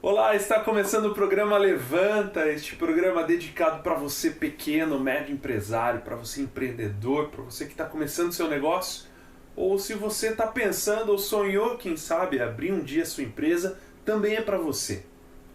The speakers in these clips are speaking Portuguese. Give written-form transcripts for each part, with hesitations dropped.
Olá, está começando o programa Levanta, este programa dedicado para você pequeno, médio empresário, para você empreendedor, para você que está começando seu negócio, ou se você está pensando ou sonhou, quem sabe, abrir um dia sua empresa, também é para você.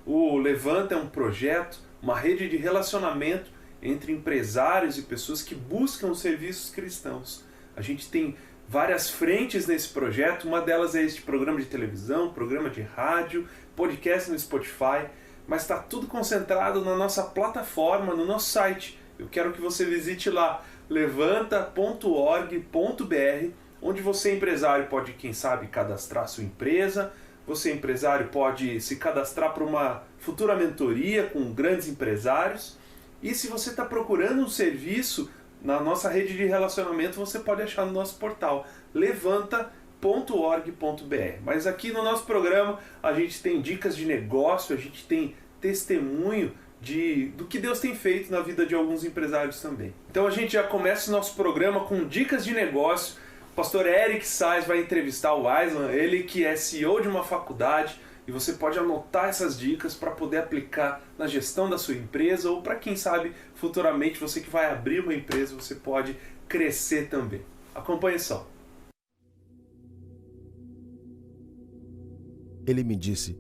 O Levanta é um projeto, uma rede de relacionamento entre empresários e pessoas que buscam os serviços cristãos. A gente tem várias frentes nesse projeto, uma delas é este programa de televisão, programa de rádio, podcast no Spotify, mas está tudo concentrado na nossa plataforma, no nosso site. Eu quero que você visite lá, levanta.org.br, onde você, empresário, pode, quem sabe, cadastrar sua empresa, você, empresário, pode se cadastrar para uma futura mentoria com grandes empresários, e se você está procurando um serviço na nossa rede de relacionamento, você pode achar no nosso portal levanta.org.br. Mas aqui no nosso programa a gente tem dicas de negócio, a gente tem testemunho do que Deus tem feito na vida de alguns empresários também. Então a gente já começa o nosso programa com dicas de negócio. O pastor Eric Sais vai entrevistar o Aislan, ele que é CEO de uma faculdade, e você pode anotar essas dicas para poder aplicar na gestão da sua empresa, ou para quem sabe futuramente você que vai abrir uma empresa, você pode crescer também. Acompanhe só. Ele me disse: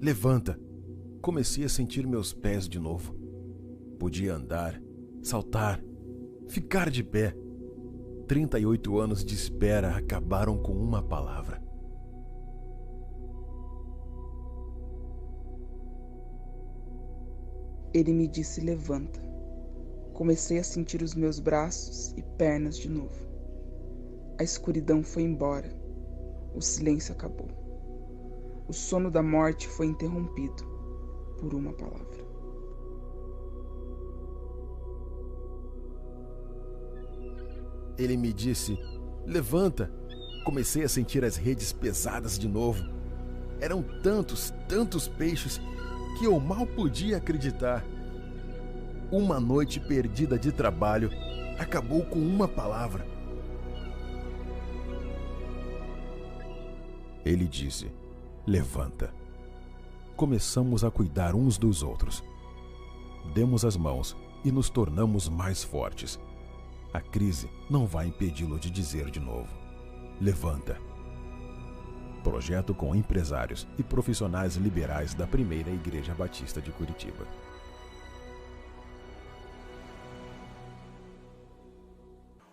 levanta. Comecei a sentir meus pés de novo. Podia andar, saltar, ficar de pé. 38 anos de espera acabaram com uma palavra. Ele me disse: levanta. Comecei a sentir os meus braços e pernas de novo. A escuridão foi embora. O silêncio acabou. O sono da morte foi interrompido por uma palavra. Ele me disse: levanta. Comecei a sentir as redes pesadas de novo. Eram tantos peixes que eu mal podia acreditar. Uma noite perdida de trabalho acabou com uma palavra. Ele disse: levanta. Começamos a cuidar uns dos outros. Demos as mãos e nos tornamos mais fortes. A crise não vai impedi-lo de dizer de novo: levanta. Projeto com empresários e profissionais liberais da Primeira Igreja Batista de Curitiba.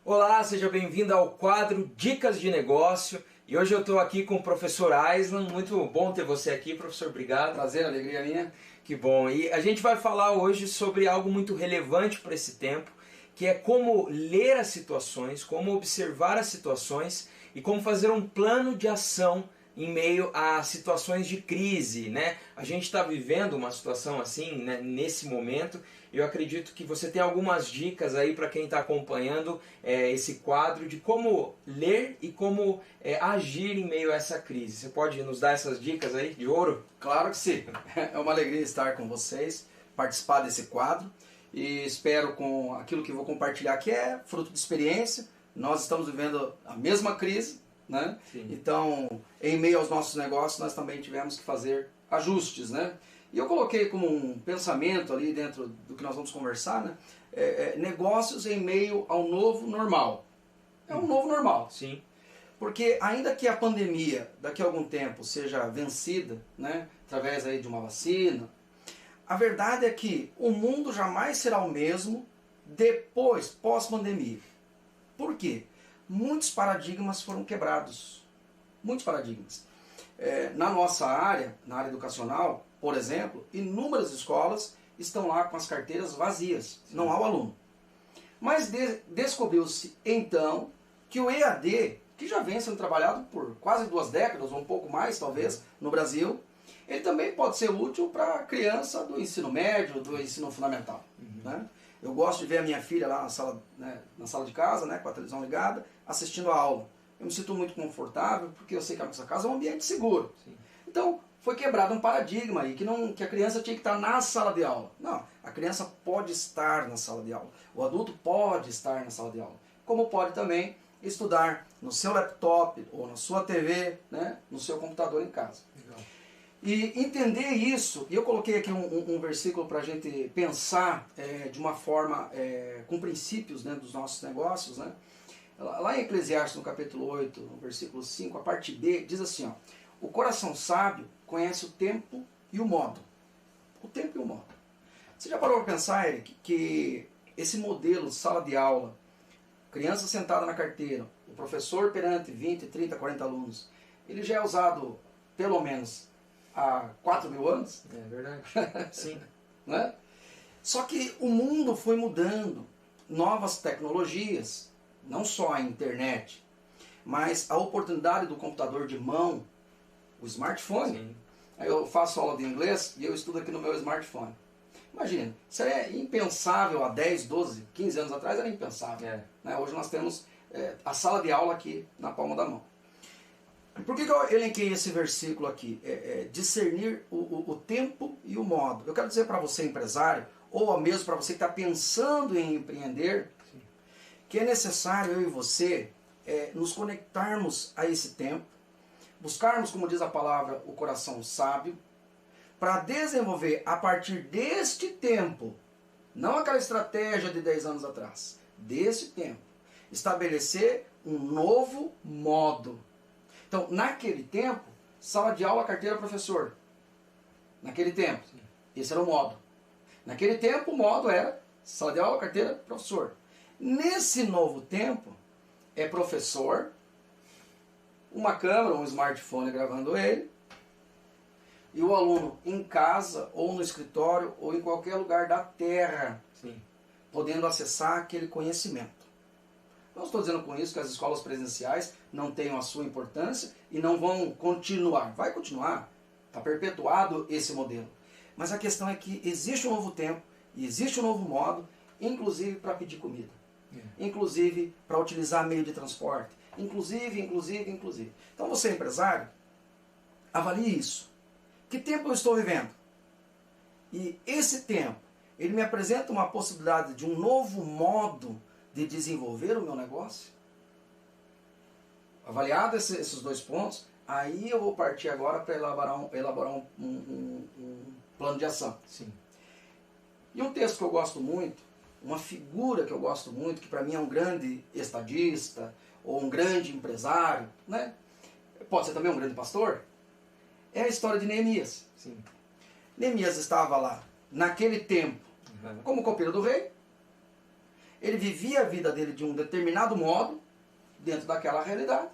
Olá, seja bem-vindo ao quadro Dicas de Negócio. E hoje eu estou aqui com o professor Aislan. Muito bom ter você aqui, professor. Obrigado. Prazer, alegria minha. Que bom. E a gente vai falar hoje sobre algo muito relevante para esse tempo, que é como ler as situações, como observar as situações e como fazer um plano de ação em meio a situações de crise, né? A gente está vivendo uma situação assim, né, nesse momento. Eu acredito que você tem algumas dicas aí para quem está acompanhando esse quadro de como ler e como agir em meio a essa crise. Você pode nos dar essas dicas aí de ouro? Claro que sim. É uma alegria estar com vocês, participar desse quadro. E espero com aquilo que vou compartilhar que é fruto de experiência. Nós estamos vivendo a mesma crise, né? Então, em meio aos nossos negócios, nós também tivemos que fazer ajustes, né? E eu coloquei como um pensamento ali dentro do que nós vamos conversar, né? Negócios em meio ao novo normal. É um novo normal. Sim. Porque ainda que a pandemia daqui a algum tempo seja vencida, né? Através aí de uma vacina, a verdade é que o mundo jamais será o mesmo depois, pós-pandemia. Por quê? Muitos paradigmas foram quebrados. Muitos paradigmas. Na nossa área, na área educacional, por exemplo, inúmeras escolas estão lá com as carteiras vazias. Sim. Não há o aluno. Mas descobriu-se então que o EAD, que já vem sendo trabalhado por quase 2 décadas, ou um pouco mais talvez, no Brasil, ele também pode ser útil para a criança do ensino médio, do ensino fundamental. Né? Eu gosto de ver a minha filha lá na sala de casa, né, com a televisão ligada, assistindo a aula. Eu me sinto muito confortável, porque eu sei que a nossa casa é um ambiente seguro. Sim. Então, foi quebrado um paradigma aí, que a criança tinha que estar na sala de aula. Não, a criança pode estar na sala de aula. O adulto pode estar na sala de aula. Como pode também estudar no seu laptop ou na sua TV, né, no seu computador em casa. Legal. E entender isso, e eu coloquei aqui um versículo para a gente pensar de uma forma, com princípios, né, dos nossos negócios, né? Lá em Eclesiastes, no capítulo 8, no versículo 5, a parte B, diz assim, ó, o coração sábio conhece o tempo e o modo. O tempo e o modo. Você já parou para pensar, Eric, que esse modelo, sala de aula, criança sentada na carteira, o professor perante 20, 30, 40 alunos, ele já é usado, pelo menos, há 4.000 anos? É verdade. Sim. Né? Só que o mundo foi mudando. Novas tecnologias, não só a internet, mas a oportunidade do computador de mão, o smartphone. Sim. Eu faço aula de inglês e eu estudo aqui no meu smartphone. Imagina, isso é impensável há 10, 12, 15 anos atrás, era impensável. Né? Hoje nós temos a sala de aula aqui na palma da mão. Por que eu elenquei esse versículo aqui? Discernir o tempo e o modo. Eu quero dizer para você, empresário, ou mesmo para você que está pensando em empreender, sim, que é necessário eu e você nos conectarmos a esse tempo, buscarmos, como diz a palavra, o coração sábio, para desenvolver a partir deste tempo, não aquela estratégia de 10 anos atrás, desse tempo, estabelecer um novo modo. Então, naquele tempo, sala de aula, carteira, professor. Naquele tempo, esse era o modo. Naquele tempo, o modo era sala de aula, carteira, professor. Nesse novo tempo, é professor, uma câmera, um smartphone gravando ele, e o aluno em casa, ou no escritório, ou em qualquer lugar da Terra, sim, podendo acessar aquele conhecimento. Não estou dizendo com isso que as escolas presenciais não tenham a sua importância e não vão continuar. Vai continuar, está perpetuado esse modelo. Mas a questão é que existe um novo tempo, e existe um novo modo, inclusive para pedir comida, inclusive para utilizar meio de transporte, inclusive. Então você, empresário, avalie isso. Que tempo eu estou vivendo? E esse tempo, ele me apresenta uma possibilidade de um novo modo de desenvolver o meu negócio? Avaliado esses dois pontos, aí eu vou partir agora para elaborar um plano de ação. Sim. E um texto que eu gosto muito, uma figura que eu gosto muito, que para mim é um grande estadista, ou um grande empresário, né? Pode ser também um grande pastor, é a história de Neemias. Sim. Neemias estava lá, naquele tempo, como copeiro do rei. Ele vivia a vida dele de um determinado modo, dentro daquela realidade.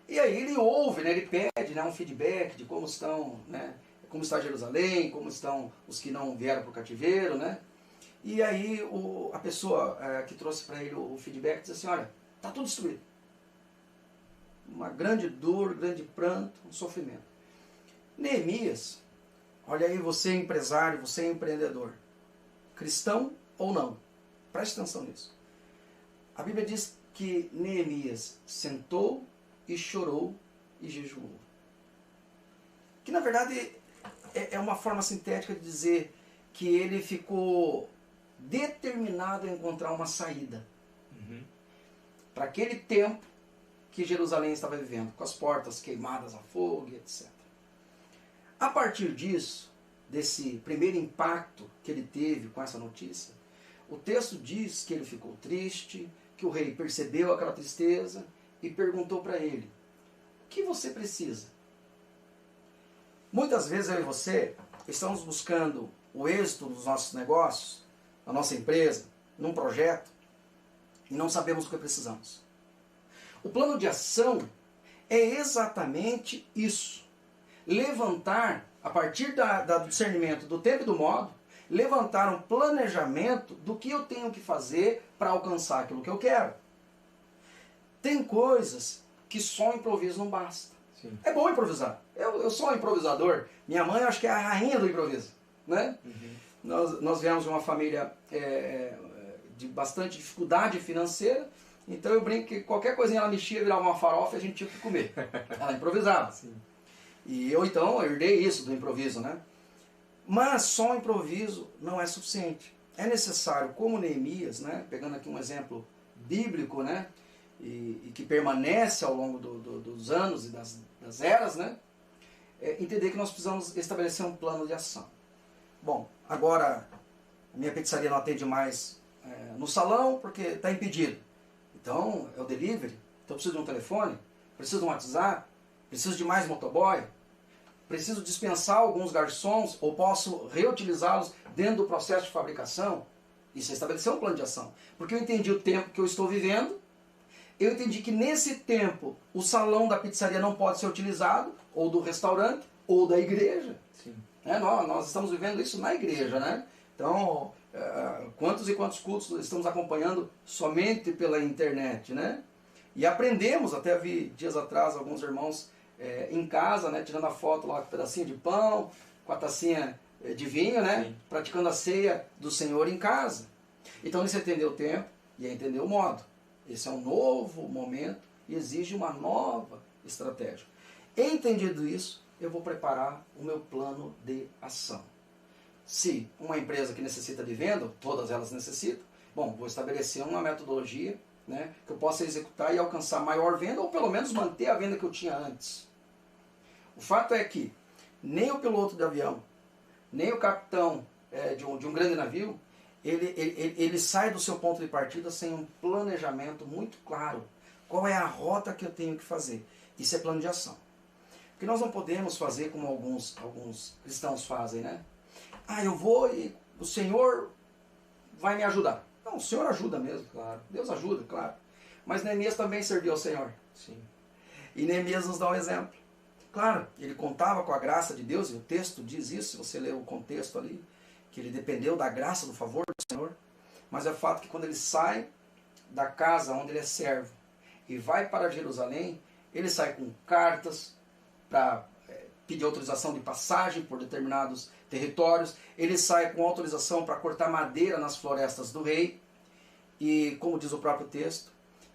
E aí ele ouve, né, ele pede, né, um feedback de como estão, né, como está Jerusalém, como estão os que não vieram para o cativeiro, né? E aí a pessoa que trouxe para ele o feedback diz assim, olha, está tudo destruído. Uma grande dor, grande pranto, um sofrimento. Neemias, olha aí, você é empresário, você é empreendedor, cristão ou não, preste atenção nisso. A Bíblia diz que Neemias sentou e chorou e jejuou. Que na verdade é uma forma sintética de dizer que ele ficou determinado a encontrar uma saída para aquele tempo que Jerusalém estava vivendo, com as portas queimadas a fogo e etc. A partir disso, desse primeiro impacto que ele teve com essa notícia, o texto diz que ele ficou triste, que o rei percebeu aquela tristeza e perguntou para ele, o que você precisa? Muitas vezes eu e você estamos buscando o êxito dos nossos negócios, na nossa empresa, num projeto, e não sabemos o que precisamos. O plano de ação é exatamente isso. Levantar, a partir do discernimento do tempo e do modo, levantar um planejamento do que eu tenho que fazer para alcançar aquilo que eu quero. Tem coisas que só improviso não basta. Sim. É bom improvisar. Eu sou um improvisador. Minha mãe, eu acho que é a rainha do improviso. Né? Nós viemos de uma família de bastante dificuldade financeira, então eu brinco que qualquer coisinha ela mexia, virava uma farofa e a gente tinha que comer. Ela improvisava. Sim. E eu então herdei isso do improviso, né? Mas só o improviso não é suficiente. É necessário, como Neemias, né? Pegando aqui um exemplo bíblico, né? E que permanece ao longo dos anos e das eras, né? entender que nós precisamos estabelecer um plano de ação. Bom, agora a minha pizzaria não atende mais no salão porque está impedido. Então é o delivery, então eu preciso de um telefone, preciso de um WhatsApp, preciso de mais motoboy, preciso dispensar alguns garçons ou posso reutilizá-los dentro do processo de fabricação. Isso é estabelecer um plano de ação. Porque eu entendi o tempo que eu estou vivendo, eu entendi que nesse tempo o salão da pizzaria não pode ser utilizado, ou do restaurante, ou da igreja. Sim. Nós estamos vivendo isso na igreja, né? Então, quantos e quantos cultos estamos acompanhando somente pela internet, né? E aprendemos, até vi dias atrás alguns irmãos em casa, né, tirando a foto lá com um pedacinho de pão, com a tacinha de vinho, né? Sim. Praticando a ceia do Senhor em casa. Então, isso é entender o tempo e é entender o modo. Esse é um novo momento e exige uma nova estratégia. Entendido isso, eu vou preparar o meu plano de ação. Se uma empresa que necessita de venda, todas elas necessitam, bom, vou estabelecer uma metodologia, né, que eu possa executar e alcançar maior venda ou pelo menos manter a venda que eu tinha antes. O fato é que nem o piloto de avião, nem o capitão de um grande navio, ele sai do seu ponto de partida sem um planejamento muito claro. Qual é a rota que eu tenho que fazer? Isso é plano de ação. Porque nós não podemos fazer como alguns cristãos fazem, né? Eu vou e o Senhor vai me ajudar. Não, o Senhor ajuda mesmo, claro. Deus ajuda, claro. Mas Neemias também serviu ao Senhor. Sim. E Neemias nos dá um exemplo. Claro, ele contava com a graça de Deus, e o texto diz isso, se você ler o contexto ali, que ele dependeu da graça, do favor do Senhor. Mas é fato que quando ele sai da casa onde ele é servo e vai para Jerusalém, ele sai com cartas para pedir autorização de passagem por determinados territórios, ele sai com autorização para cortar madeira nas florestas do rei, e como diz o próprio texto,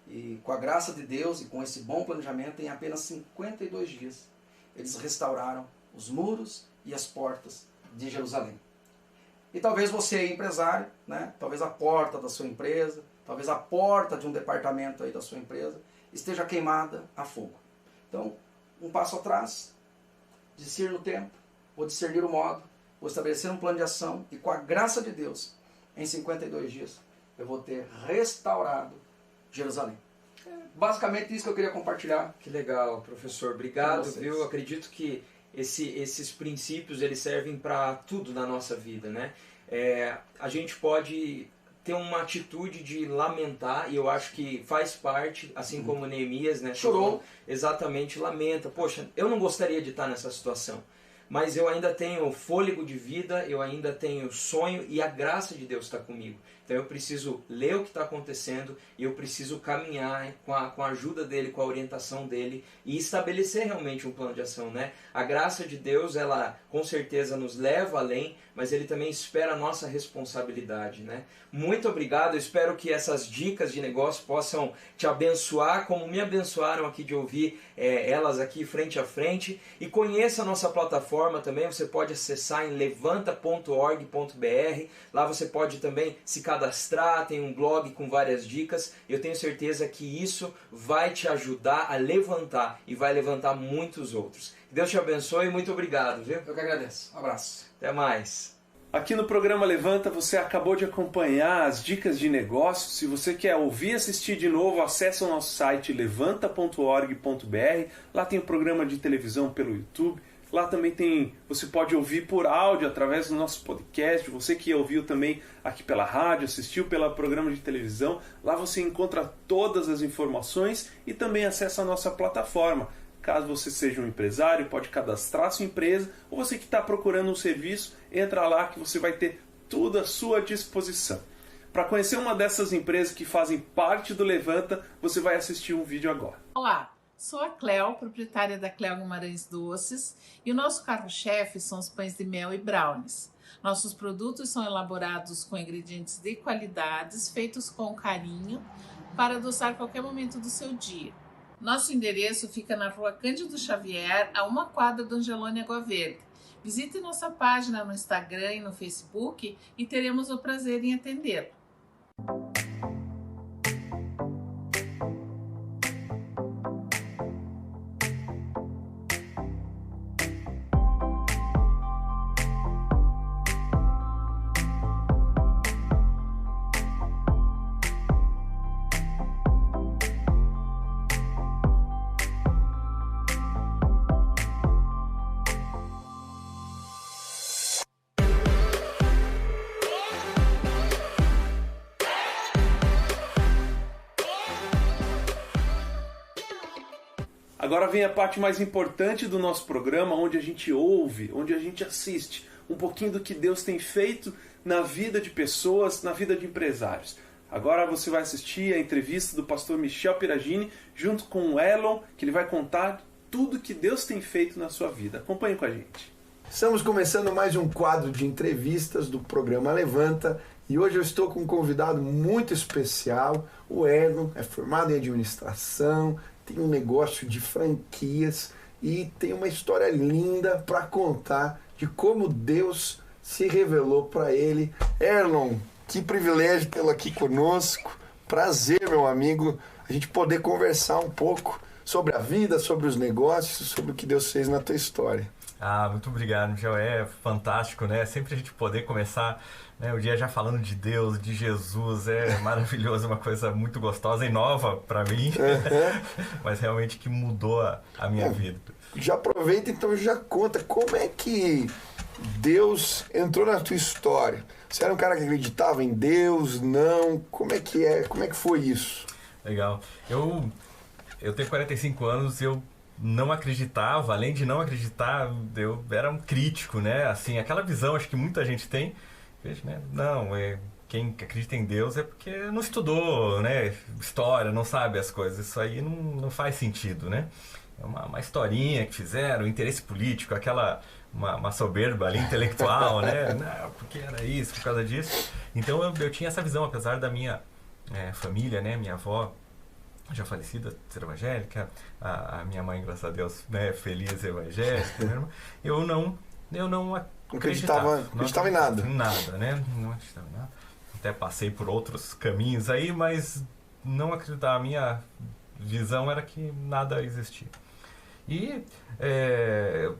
e com a graça de Deus e com esse bom planejamento, em apenas 52 dias, eles restauraram os muros e as portas de Jerusalém. E talvez você, empresário, né, talvez a porta da sua empresa, talvez a porta de um departamento aí da sua empresa, esteja queimada a fogo. Então, um passo atrás, discernir o tempo, vou discernir o modo, vou estabelecer um plano de ação e com a graça de Deus, em 52 dias, eu vou ter restaurado Jerusalém. Basicamente isso que eu queria compartilhar. Que legal, professor. Obrigado, viu? Acredito que esses princípios eles servem para tudo na nossa vida, né? A gente pode ter uma atitude de lamentar, e eu acho que faz parte, assim como Neemias, né? Chorou. Exatamente, lamenta. Poxa, eu não gostaria de estar nessa situação, mas eu ainda tenho fôlego de vida, eu ainda tenho sonho e a graça de Deus está comigo. Então eu preciso ler o que está acontecendo e eu preciso caminhar com a ajuda dele, com a orientação dele e estabelecer realmente um plano de ação, né? A graça de Deus, ela com certeza nos leva além, mas ele também espera a nossa responsabilidade, né? Muito obrigado, eu espero que essas dicas de negócio possam te abençoar, como me abençoaram aqui de ouvir elas aqui frente a frente. E conheça a nossa plataforma também, você pode acessar em levanta.org.br, lá você pode também se cadastrar, tem um blog com várias dicas. Eu tenho certeza que isso vai te ajudar a levantar e vai levantar muitos outros. Deus te abençoe e muito obrigado, viu? Eu que agradeço. Um abraço. Até mais. Aqui no programa Levanta você acabou de acompanhar as dicas de negócio. Se você quer ouvir e assistir de novo, acesse o nosso site levanta.org.br. Lá tem o programa de televisão pelo YouTube. Lá também você pode ouvir por áudio através do nosso podcast. Você que ouviu também aqui pela rádio, assistiu pelo programa de televisão. Lá você encontra todas as informações e também acessa a nossa plataforma. Caso você seja um empresário, pode cadastrar sua empresa, ou você que está procurando um serviço, entra lá que você vai ter tudo à sua disposição. Para conhecer uma dessas empresas que fazem parte do Levanta, você vai assistir um vídeo agora. Olá, sou a Cléo, proprietária da Cléo Guimarães Doces, e o nosso carro-chefe são os pães de mel e brownies. Nossos produtos são elaborados com ingredientes de qualidades, feitos com carinho, para adoçar qualquer momento do seu dia. Nosso endereço fica na Rua Cândido Xavier, a 1 quadra do Angelone Água Verde. Visite nossa página no Instagram e no Facebook e teremos o prazer em atendê-lo. Agora vem a parte mais importante do nosso programa, onde a gente ouve, onde a gente assiste um pouquinho do que Deus tem feito na vida de pessoas, na vida de empresários. Agora você vai assistir a entrevista do pastor Michel Piragini junto com o Elon, que ele vai contar tudo que Deus tem feito na sua vida. Acompanhe com a gente. Estamos começando mais um quadro de entrevistas do programa Levanta e hoje eu estou com um convidado muito especial. O Elon é formado em administração, tem um negócio de franquias e tem uma história linda para contar de como Deus se revelou para ele. Elon, que privilégio tê-lo aqui conosco. Prazer, meu amigo, a gente poder conversar um pouco sobre a vida, sobre os negócios, sobre o que Deus fez na tua história. Muito obrigado, Michel. É fantástico, né? Sempre a gente poder começar, né, o dia já falando de Deus, de Jesus, é maravilhoso, uma coisa muito gostosa e nova para mim, mas realmente que mudou a minha vida. Já aproveita então, já conta como é que Deus entrou na tua história. Você era um cara que acreditava em Deus? Não? Como é que foi isso? Legal. Eu tenho 45 anos e eu não acreditava, além de não acreditar, eu era um crítico, né? Assim, aquela visão, acho que muita gente tem, né? Não, quem acredita em Deus é porque não estudou, né? História, não sabe as coisas, isso aí não faz sentido, né? É uma historinha que fizeram, interesse político, uma soberba ali intelectual, né? Não, porque era isso, por causa disso. Então eu tinha essa visão, apesar da minha família, né? Minha avó, já falecida, ser evangélica, a minha mãe, graças a Deus, né, feliz evangélica, né, eu não acreditava em nada. Em nada, né? Não acreditava em nada. Até passei por outros caminhos aí, mas não acreditava. A minha visão era que nada existia. E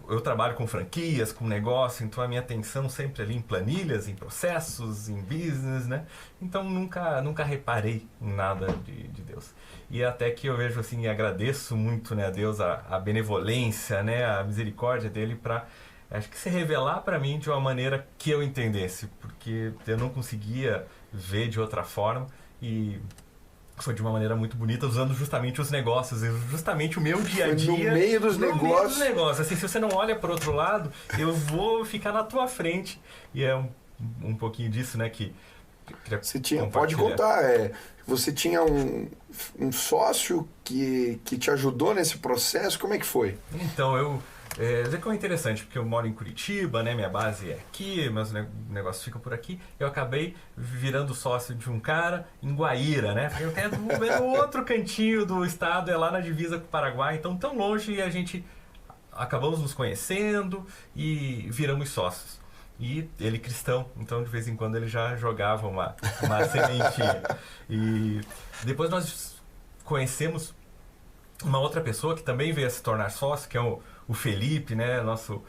eu trabalho com franquias, com negócio, então a minha atenção sempre ali em planilhas, em processos, em business, né? Então nunca reparei em nada de Deus. E até que eu vejo assim, e agradeço muito, né, a Deus, a benevolência, né, a misericórdia dele para, acho que, se revelar para mim de uma maneira que eu entendesse, porque eu não conseguia ver de outra forma e foi de uma maneira muito bonita, usando justamente os negócios, justamente o meu dia a dia. No meio dos negócios. Assim, se você não olha para o outro lado, eu vou ficar na tua frente. E é um pouquinho disso, né, que você tinha, pode contar, você tinha um sócio que te ajudou nesse processo, como é que foi? Então, é interessante, porque eu moro em Curitiba, né, minha base é aqui, meus negócios ficam por aqui, eu acabei virando sócio de um cara em Guaíra, né, eu quero ver o outro cantinho do estado, é lá na divisa com o Paraguai, então tão longe, e a gente acabamos nos conhecendo e viramos sócios. E ele cristão, então de vez em quando ele já jogava uma sementinha. E depois nós conhecemos uma outra pessoa que também veio a se tornar sócio, que é o Felipe, né, nosso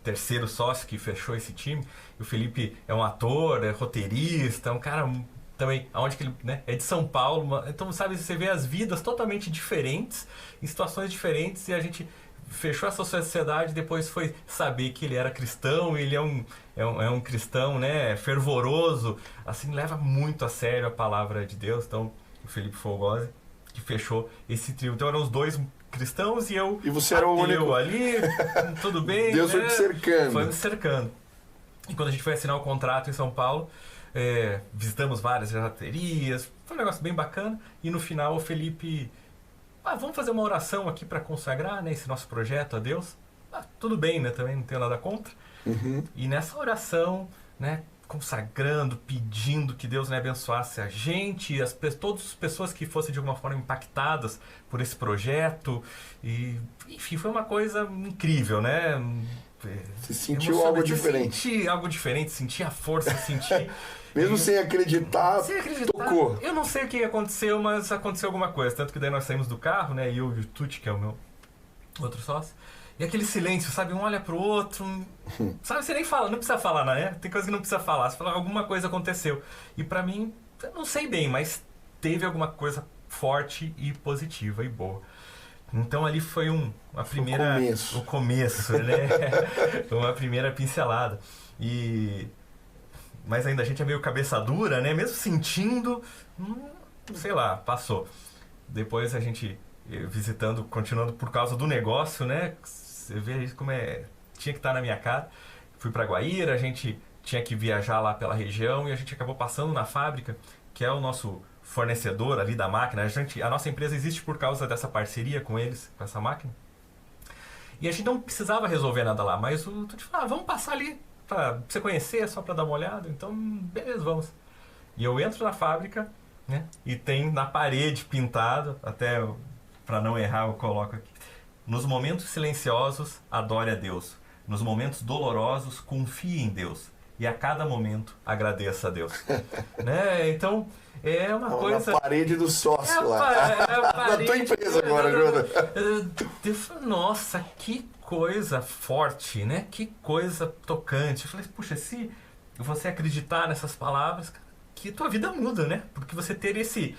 terceiro sócio que fechou esse time. E o Felipe é um ator, é roteirista, é um cara também, aonde que ele, né, é de São Paulo. Então, sabe, você vê as vidas totalmente diferentes, em situações diferentes, e a gente fechou essa sociedade, depois foi saber que ele era cristão, ele é um cristão, né, fervoroso, assim, leva muito a sério a palavra de Deus. Então, o Felipe Fogosi, que fechou esse trio. Então, eram os dois cristãos e eu... E você era o único ali, tudo bem, Deus, né? Foi me cercando. E quando a gente foi assinar o contrato em São Paulo, visitamos várias gelaterias, foi um negócio bem bacana, e no final o Felipe... vamos fazer uma oração aqui para consagrar, né, esse nosso projeto a Deus. Tudo bem, né? Também não tenho nada contra. Uhum. E nessa oração, né, consagrando, pedindo que Deus, né, abençoasse a gente e todas as pessoas que fossem de alguma forma impactadas por esse projeto. E, enfim, foi uma coisa incrível, né? Você sentiu algo diferente. Senti algo diferente, senti a força, senti... Mesmo sem acreditar, tocou. Eu não sei o que aconteceu, mas aconteceu alguma coisa. Tanto que daí nós saímos do carro, né? E eu e o Tuti, que é o meu outro sócio. E aquele silêncio, sabe? Um olha pro outro. Sabe? Você nem fala, não precisa falar, né? Tem coisa que não precisa falar. Você fala, alguma coisa aconteceu. E pra mim, eu não sei bem, mas teve alguma coisa forte e positiva e boa. Então ali foi uma primeira... O começo, né? Uma primeira pincelada. Mas ainda a gente é meio cabeça dura, né? Mesmo sentindo, sei lá, passou. Depois a gente visitando, continuando por causa do negócio, né? Você vê isso como tinha que estar na minha cara. Fui para Guaíra, a gente tinha que viajar lá pela região e a gente acabou passando na fábrica, que é o nosso fornecedor ali da máquina. A nossa empresa existe por causa dessa parceria com eles, com essa máquina. E a gente não precisava resolver nada lá, mas o Tuti falou, vamos passar ali pra você conhecer, só para dar uma olhada. Então, beleza, vamos. E eu entro na fábrica, né? E tem na parede pintado, até para não errar eu coloco aqui: nos momentos silenciosos, adore a Deus. Nos momentos dolorosos, confie em Deus. E a cada momento, agradeça a Deus. Né? Então, é uma coisa... Na parede do sócio lá. Na tua empresa agora, Jonas. Nossa, que coisa forte, né? Que coisa tocante. Eu falei, puxa, se você acreditar nessas palavras, que tua vida muda, né? Porque você ter esse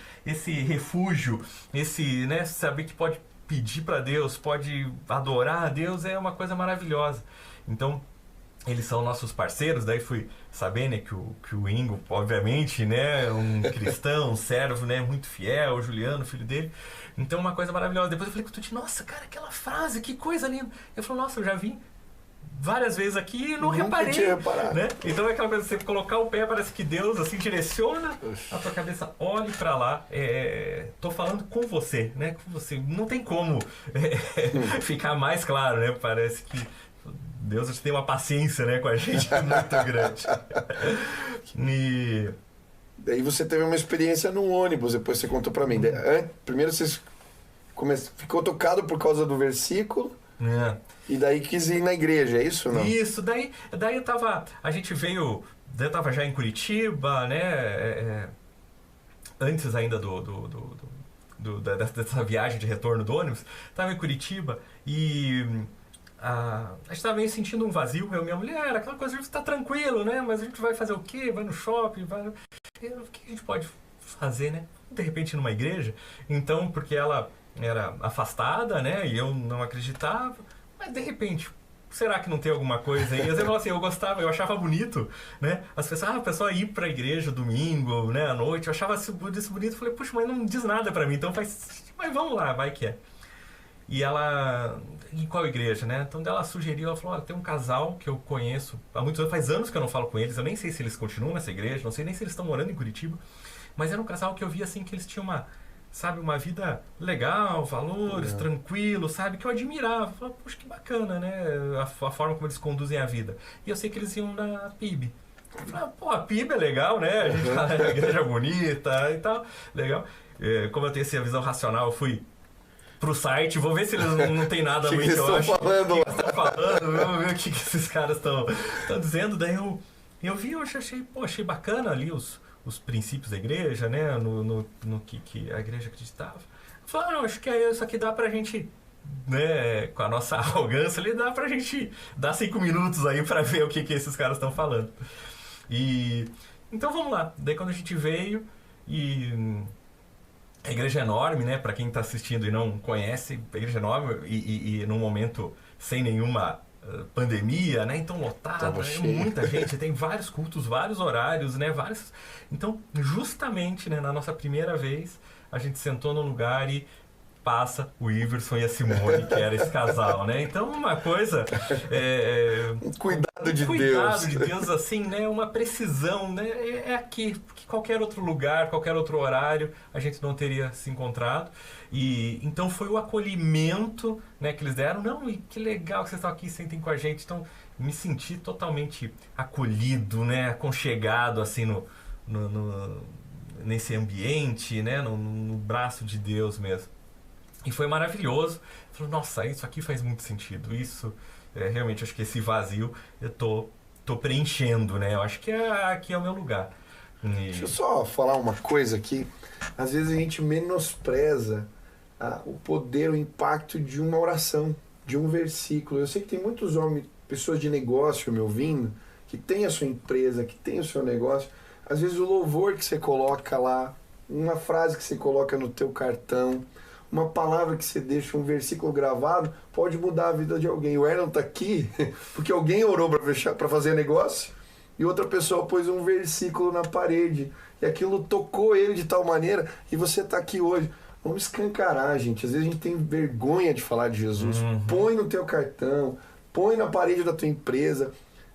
refúgio, né? Saber que pode pedir para Deus, pode adorar a Deus, é uma coisa maravilhosa. Então, eles são nossos parceiros. Daí fui saber, né, que o Ingo, obviamente, né, um cristão, um servo, né, muito fiel, o Juliano, filho dele. Então, uma coisa maravilhosa. Depois eu falei com o Tuti, nossa, cara, aquela frase, que coisa linda. Eu falei, nossa, eu já vi várias vezes aqui e não reparei. Tinha reparado. Né? Então é aquela coisa, você colocar o pé, parece que Deus assim direciona a tua cabeça, olhe pra lá. Tô falando com você, né? Com você. Não tem como ficar mais claro, né? Parece que Deus tem uma paciência, né, com a gente muito grande. E daí você teve uma experiência num ônibus, depois você contou pra mim. Primeiro você ficou tocado por causa do versículo. E daí quis ir na igreja, é isso ou não? Isso, daí a gente veio, eu tava já em Curitiba, né, antes ainda dessa viagem de retorno do ônibus, tava em Curitiba e a gente tava meio sentindo um vazio, eu e minha mulher, aquela coisa de estar tranquilo, né, mas a gente vai fazer o quê? Vai no shopping, o que a gente pode fazer, né? De repente numa igreja, então, porque ela era afastada, né, e eu não acreditava. Mas de repente, será que não tem alguma coisa aí? Às vezes eu assim, eu achava bonito, né? As pessoas, a pessoa ir pra igreja domingo, né, à noite, eu achava isso bonito, falei, puxa, mas não diz nada pra mim, então mas vamos lá, vai que é. E ela, em qual igreja, né? Então ela sugeriu, ela falou, olha, tem um casal que eu conheço há muitos anos, faz anos que eu não falo com eles, eu nem sei se eles continuam nessa igreja, não sei nem se eles estão morando em Curitiba, mas era um casal que eu vi assim, que eles tinham uma vida legal, valores, tranquilo, sabe? Que eu admirava. Falava, puxa, que bacana, né? A forma como eles conduzem a vida. E eu sei que eles iam na PIB. Eu falava, pô, a PIB é legal, né? A gente fala, a igreja bonita e tal. Legal. Como eu tenho essa visão racional, eu fui pro site, vou ver se eles não tem nada muito, eu acho. O que eles estão falando, vamos ver o que esses caras estão dizendo. Daí eu vi, eu achei bacana ali os princípios da igreja, né, no que a igreja acreditava. Eu falei, não, acho que isso aqui dá pra gente, né, com a nossa arrogância ali, dá pra gente dar 5 minutos aí pra ver o que esses caras estão falando. E então vamos lá. Daí quando a gente veio, e a igreja é enorme, né, pra quem tá assistindo e não conhece, a igreja é enorme e num momento sem nenhuma pandemia, né? Então lotada, muita gente, tem vários cultos, vários horários, né? Então, justamente, né, na nossa primeira vez, a gente sentou num lugar e passa o Iverson e a Simone, que era esse casal, né? Então, uma coisa... Cuidado de Deus. Cuidado de Deus, assim, né? Uma precisão, né? É aqui, porque qualquer outro lugar, qualquer outro horário, a gente não teria se encontrado. E então foi o acolhimento, né, que eles deram. Não, e que legal que vocês estão aqui, sentem com a gente. Então, me senti totalmente acolhido, né? Aconchegado, assim, nesse ambiente, né? No braço de Deus mesmo. E foi maravilhoso. Falei, nossa, isso aqui faz muito sentido. Isso, realmente, acho que esse vazio eu tô preenchendo, né? Eu acho que aqui é o meu lugar. Deixa eu só falar uma coisa aqui. Às vezes a gente menospreza o poder, o impacto de uma oração, de um versículo. Eu sei que tem muitos homens, pessoas de negócio me ouvindo, que tem a sua empresa, que tem o seu negócio. Às vezes o louvor que você coloca lá, uma frase que você coloca no teu cartão, uma palavra que você deixa, um versículo gravado, pode mudar a vida de alguém. O Erlon tá aqui porque alguém orou para fazer negócio e outra pessoa pôs um versículo na parede e aquilo tocou ele de tal maneira e você tá aqui hoje. Vamos escancarar, gente. Às vezes a gente tem vergonha de falar de Jesus. Põe no teu cartão, põe na parede da tua empresa.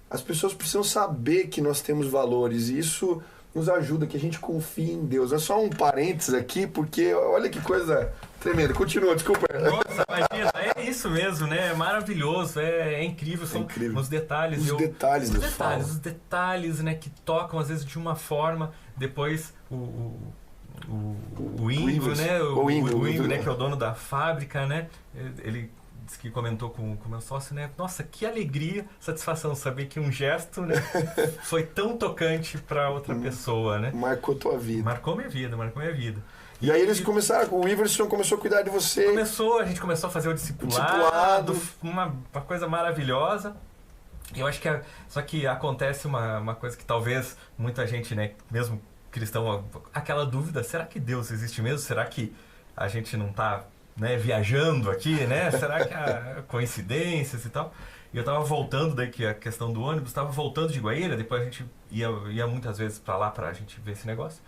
As pessoas precisam saber que nós temos valores e isso nos ajuda, que a gente confie em Deus. É só um parênteses aqui, porque olha que coisa tremenda. Continua, desculpa. Nossa, imagina, é isso mesmo, né? É maravilhoso, é incrível. São os detalhes. Os detalhes, né, que tocam às vezes de uma forma, depois o Ingo, né? O Ingo, né, que é o dono da fábrica, né? Ele disse que comentou com o meu sócio, né? Nossa, que alegria, satisfação saber que um gesto, né, foi tão tocante para outra pessoa, né? Marcou tua vida. Marcou minha vida. E aí eles começaram, o Iverson começou a cuidar de você. A gente começou a fazer o discipulado. Uma coisa maravilhosa. Eu acho que só que acontece uma coisa que talvez muita gente, né, mesmo cristão, aquela dúvida, será que Deus existe mesmo? Será que a gente não está, né, viajando aqui, né? Será que há coincidências e tal? E eu estava voltando daqui, a questão do ônibus, estava voltando de Guaíra, depois a gente ia muitas vezes para lá para a gente ver esse negócio.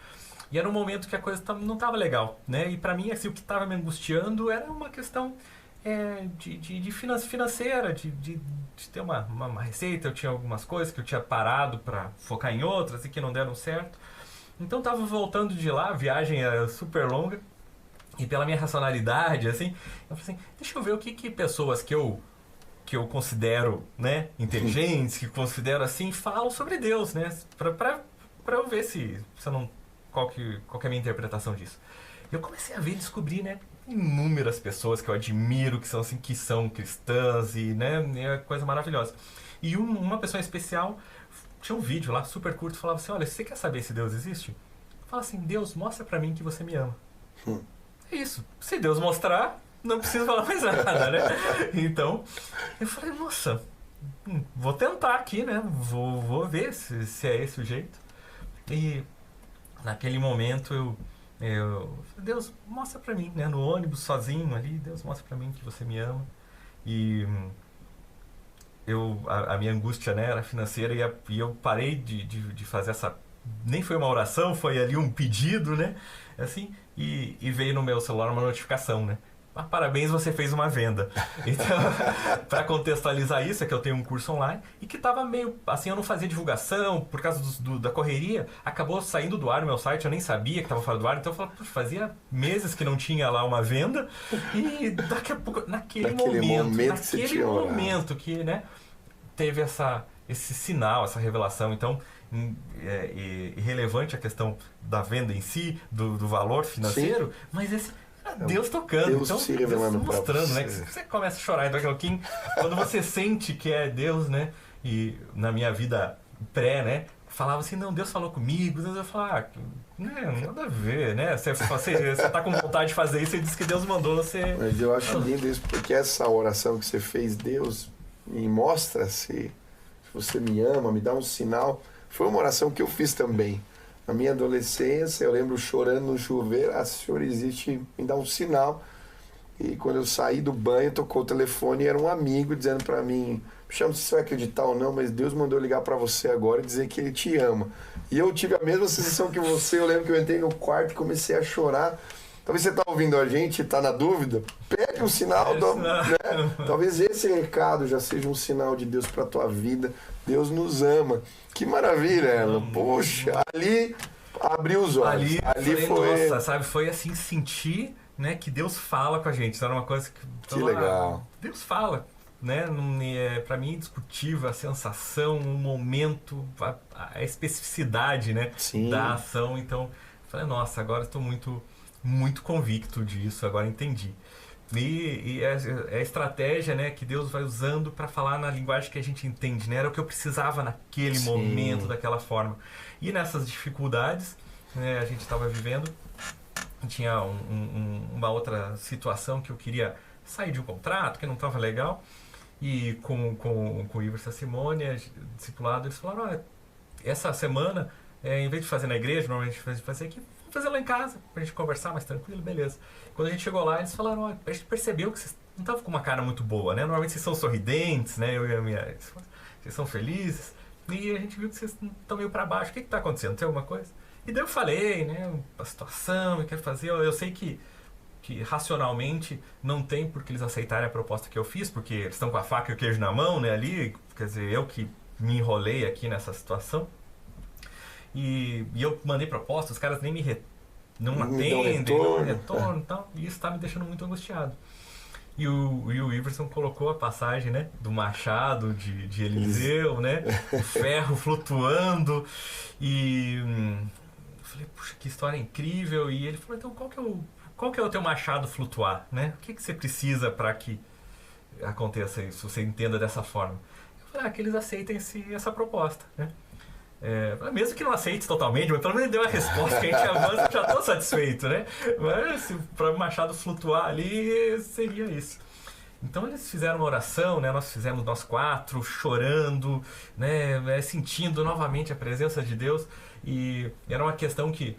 E era um momento que a coisa não estava legal, né? E para mim, assim, o que estava me angustiando era uma questão de financeira, de ter uma receita. Eu tinha algumas coisas que eu tinha parado para focar em outras e que não deram certo. Então estava voltando de lá, a viagem era super longa. E pela minha racionalidade, assim, eu falei assim, deixa eu ver o que pessoas que eu considero, né, inteligentes, que considero assim, falam sobre Deus, né? Para eu ver se eu não... Qual que é a minha interpretação disso? Eu comecei a ver e descobrir, né, inúmeras pessoas que eu admiro, que são cristãs e, né, é coisa maravilhosa. E uma pessoa especial tinha um vídeo lá super curto, falava assim, olha, você quer saber se Deus existe? Fala assim, Deus, mostra pra mim que você me ama. É isso. Se Deus mostrar, não preciso falar mais nada, né? Então, eu falei, nossa, vou tentar aqui, né? Vou ver se é esse o jeito. E naquele momento eu falei, Deus, mostra pra mim, né? No ônibus, sozinho ali, Deus, mostra pra mim que você me ama. E a minha angústia, né, era financeira e eu parei de fazer essa... Nem foi uma oração, foi ali um pedido, né? Assim, e veio no meu celular uma notificação, né? Parabéns, você fez uma venda. Então, para contextualizar isso, é que eu tenho um curso online e que estava meio... Assim, eu não fazia divulgação por causa da correria. Acabou saindo do ar o meu site, eu nem sabia que estava fora do ar. Então, eu falei, fazia meses que não tinha lá uma venda. E daqui a pouco, naquele momento que, né, teve esse sinal, essa revelação. Então, irrelevante a questão da venda em si, do valor financeiro, sim, mas esse... Deus tocando, Deus então, se revelando, Deus mostrando, você, né? Que você começa a chorar, então, quando você sente que é Deus, né? E na minha vida pré, né? Falava assim, não, Deus falou comigo. Deus eu falava, nada a ver, né? Você tá com vontade de fazer isso e diz que Deus mandou você... Mas eu acho lindo isso, porque essa oração que você fez, Deus me mostra se você me ama, me dá um sinal. Foi uma oração que eu fiz também. Na minha adolescência, eu lembro chorando no chuveiro, o Senhor existe, me dá um sinal. E quando eu saí do banho, tocou o telefone e era um amigo dizendo pra mim, me chama se você vai acreditar ou não, mas Deus mandou ligar pra você agora e dizer que Ele te ama. E eu tive a mesma sensação que você, eu lembro que eu entrei no quarto e comecei a chorar. Talvez você tá ouvindo a gente e tá na dúvida, pede um sinal, né? Talvez esse recado já seja um sinal de Deus pra tua vida. Deus nos ama. Que maravilha, Ela. Poxa, ali abriu os olhos. Ali foi... Nossa, sabe, foi assim, sentir, né, que Deus fala com a gente. Isso era uma coisa que legal. Deus fala, né? Pra mim é indiscutível a sensação, o momento, a especificidade, né, sim, da ação. Então, falei, nossa, agora estou muito, muito convicto disso, agora entendi. E é a estratégia, né, que Deus vai usando para falar na linguagem que a gente entende, né? Era o que eu precisava naquele sim, momento, daquela forma. E nessas dificuldades, né, a gente estava vivendo, tinha uma outra situação que eu queria sair de um contrato, que não estava legal, e com o Iverson e a Simone, discipulado, eles falaram, olha, essa semana, em vez de fazer na igreja, normalmente a gente fazer aqui, vamos fazer lá em casa, pra gente conversar mais tranquilo, beleza. Quando a gente chegou lá, eles falaram, olha, a gente percebeu que vocês não estavam com uma cara muito boa, né? Normalmente vocês são sorridentes, né? Eu e a minha esposa, vocês são felizes. E a gente viu que vocês estão meio pra baixo. O que está acontecendo? Tem alguma coisa? E daí eu falei, né? A situação, eu quero fazer. Eu sei que que racionalmente não tem por que eles aceitarem a proposta que eu fiz, porque eles estão com a faca e o queijo na mão, né, ali, quer dizer, eu que me enrolei aqui nessa situação. E eu mandei proposta, os caras nem não atendem, não retornam e tal, e isso está me deixando muito angustiado. E o Iverson colocou a passagem, né, do machado de Eliseu, né, o ferro flutuando, e eu falei, puxa, que história incrível. E ele falou, então qual que é o teu machado flutuar, né? O que você precisa para que aconteça isso, você entenda dessa forma? Eu falei, que eles aceitem essa proposta, né? Mesmo que não aceite totalmente, mas pelo menos deu a resposta que a gente avança, eu já estou satisfeito, né? Mas para o machado flutuar ali, seria isso. Então eles fizeram uma oração, né? Nós 4, chorando, né? Sentindo novamente a presença de Deus. E era uma questão que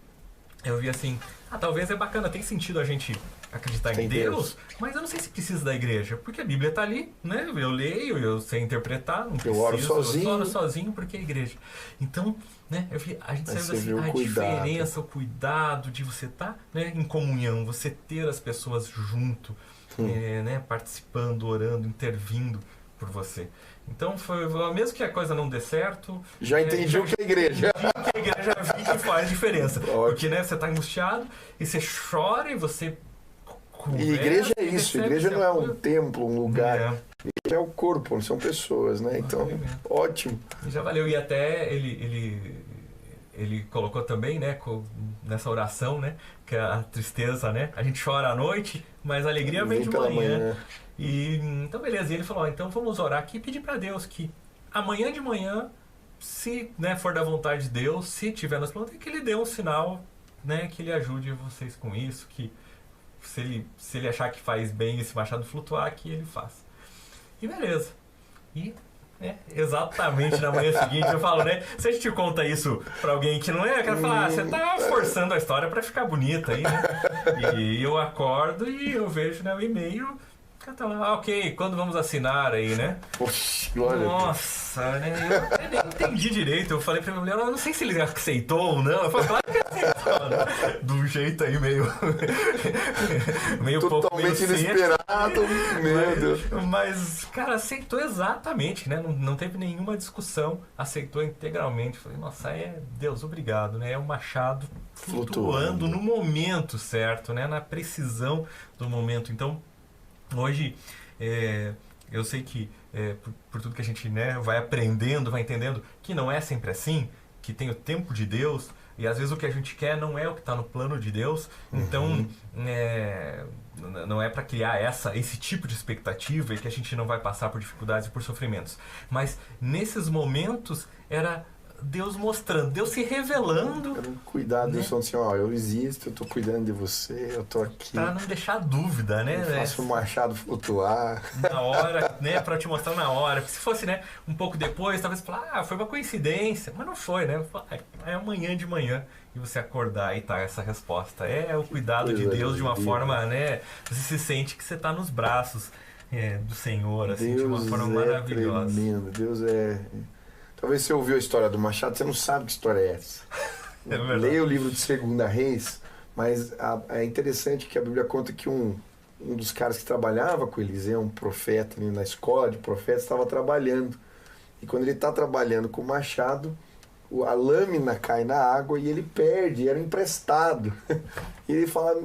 eu vi assim, talvez é bacana, tem sentido a gente acreditar em Deus, mas eu não sei se precisa da igreja, porque a Bíblia está ali, né? Eu leio, eu sei interpretar, não preciso, eu oro sozinho porque é a igreja. Então, né, a gente saiu assim, a diferença, o cuidado de você estar, né, em comunhão, você ter as pessoas junto, né, participando, orando, intervindo por você. Então, mesmo que a coisa não dê certo... Já entendi o que é igreja. Que a igreja vi que faz diferença. Porque, né, você está angustiado e você chora e você... E igreja é isso, igreja não é um templo, um lugar. Igreja é o corpo, são pessoas, né? Então, ótimo. Já valeu. E até ele colocou também, né, nessa oração, né, que a tristeza, né, a gente chora à noite, mas a alegria vem de manhã. E então beleza, e ele falou, então vamos orar aqui e pedir para Deus que amanhã de manhã, se, né, for da vontade de Deus, se tiver nos planos, que ele dê um sinal, né, que ele ajude vocês com isso, que se ele achar que faz bem esse machado flutuar, que ele faça. E beleza. E exatamente na manhã seguinte eu falo, né? Se a gente conta isso pra alguém que não é, quer falar, você tá forçando a história pra ficar bonita aí, né? E eu acordo e eu vejo, né, o e-mail. Tá lá, ok, quando vamos assinar aí, né? Poxa, glória. Nossa, né? Eu nem entendi direito. Eu falei pra minha mulher, eu não sei se ele aceitou ou não. Eu falei, claro que aceitou, né? Do jeito aí meio totalmente inesperado, meu Deus. Mas, cara, aceitou exatamente, né? Não teve nenhuma discussão, aceitou integralmente. Falei, nossa, Deus, obrigado, né? É um machado flutuando no momento certo, né? Na precisão do momento. Então, hoje, eu sei que por tudo que a gente, né, vai aprendendo, vai entendendo que não é sempre assim, que tem o tempo de Deus, e às vezes o que a gente quer não é o que está no plano de Deus. Então, não é para criar esse tipo de expectativa e que a gente não vai passar por dificuldades e por sofrimentos. Mas nesses momentos era Deus mostrando, Deus se revelando. Cuidado, Deus falando assim, eu existo, eu estou cuidando de você, eu estou aqui. Para não deixar dúvida, né? Eu faço o machado flutuar. Na hora, né? Para te mostrar na hora. Porque se fosse, né, um pouco depois, talvez falar, foi uma coincidência. Mas não foi, né? É amanhã de manhã e você acordar e tá essa resposta. É o cuidado de Deus de uma forma, né? Você se sente que você está nos braços do Senhor, assim, Deus de uma forma maravilhosa. Tremendo. Deus é... Talvez você ouviu a história do machado, você não sabe que história é essa. Leia o livro de 2 Reis, mas é interessante que a Bíblia conta que um dos caras que trabalhava com Eliseu, um profeta, na escola de profetas, estava trabalhando. E quando ele está trabalhando com o machado, a lâmina cai na água e ele perde, era emprestado. E ele fala,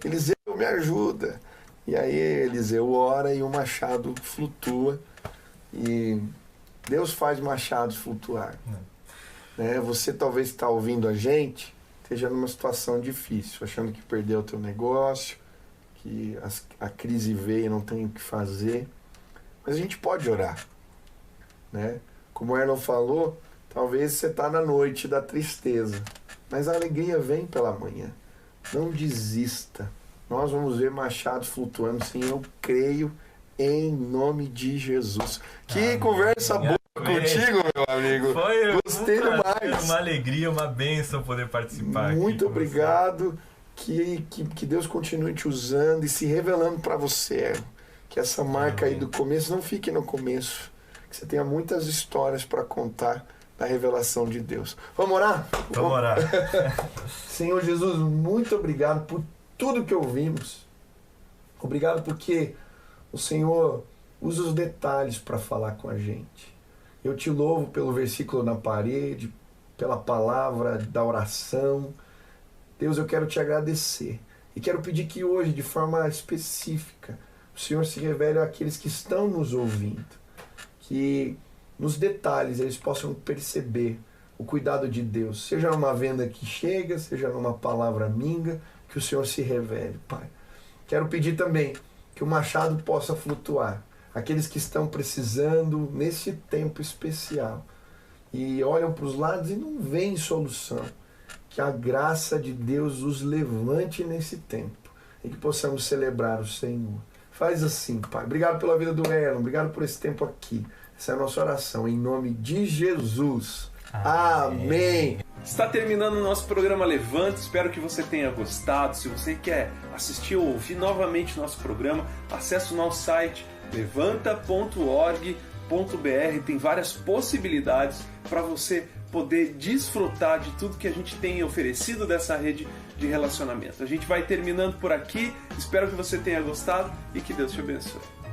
Eliseu, me ajuda. E aí Eliseu ora e o machado flutua. E Deus faz machados flutuar. Você talvez está ouvindo a gente, esteja numa situação difícil, achando que perdeu o teu negócio, que a crise veio e não tem o que fazer. Mas a gente pode orar. Né? Como o Erlon falou, talvez você está na noite da tristeza, mas a alegria vem pela manhã. Não desista. Nós vamos ver machados flutuando, sim, eu creio, em nome de Jesus. Que conversa boa contigo, meu amigo. Gostei demais. Uma alegria, uma bênção poder participar. Muito obrigado. Que Deus continue te usando e se revelando para você. Que essa marca aí do começo não fique no começo. Que você tenha muitas histórias para contar da revelação de Deus. Vamos orar? Vamos orar. Senhor Jesus, muito obrigado por tudo que ouvimos. Obrigado porque o Senhor usa os detalhes para falar com a gente. Eu te louvo pelo versículo na parede, pela palavra da oração. Deus, eu quero te agradecer. E quero pedir que hoje, de forma específica, o Senhor se revele àqueles que estão nos ouvindo. Que nos detalhes eles possam perceber o cuidado de Deus. Seja numa venda que chega, seja numa palavra minga, que o Senhor se revele, Pai. Quero pedir também que o machado possa flutuar. Aqueles que estão precisando nesse tempo especial e olham para os lados e não veem solução. Que a graça de Deus os levante nesse tempo e que possamos celebrar o Senhor. Faz assim, Pai. Obrigado pela vida do Erlon, obrigado por esse tempo aqui. Essa é a nossa oração, em nome de Jesus. Amém. Está terminando o nosso programa Levanta, espero que você tenha gostado. Se você quer assistir ou ouvir novamente o nosso programa, acesse o nosso site levanta.org.br. Tem várias possibilidades para você poder desfrutar de tudo que a gente tem oferecido dessa rede de relacionamento. A gente vai terminando por aqui, espero que você tenha gostado e que Deus te abençoe.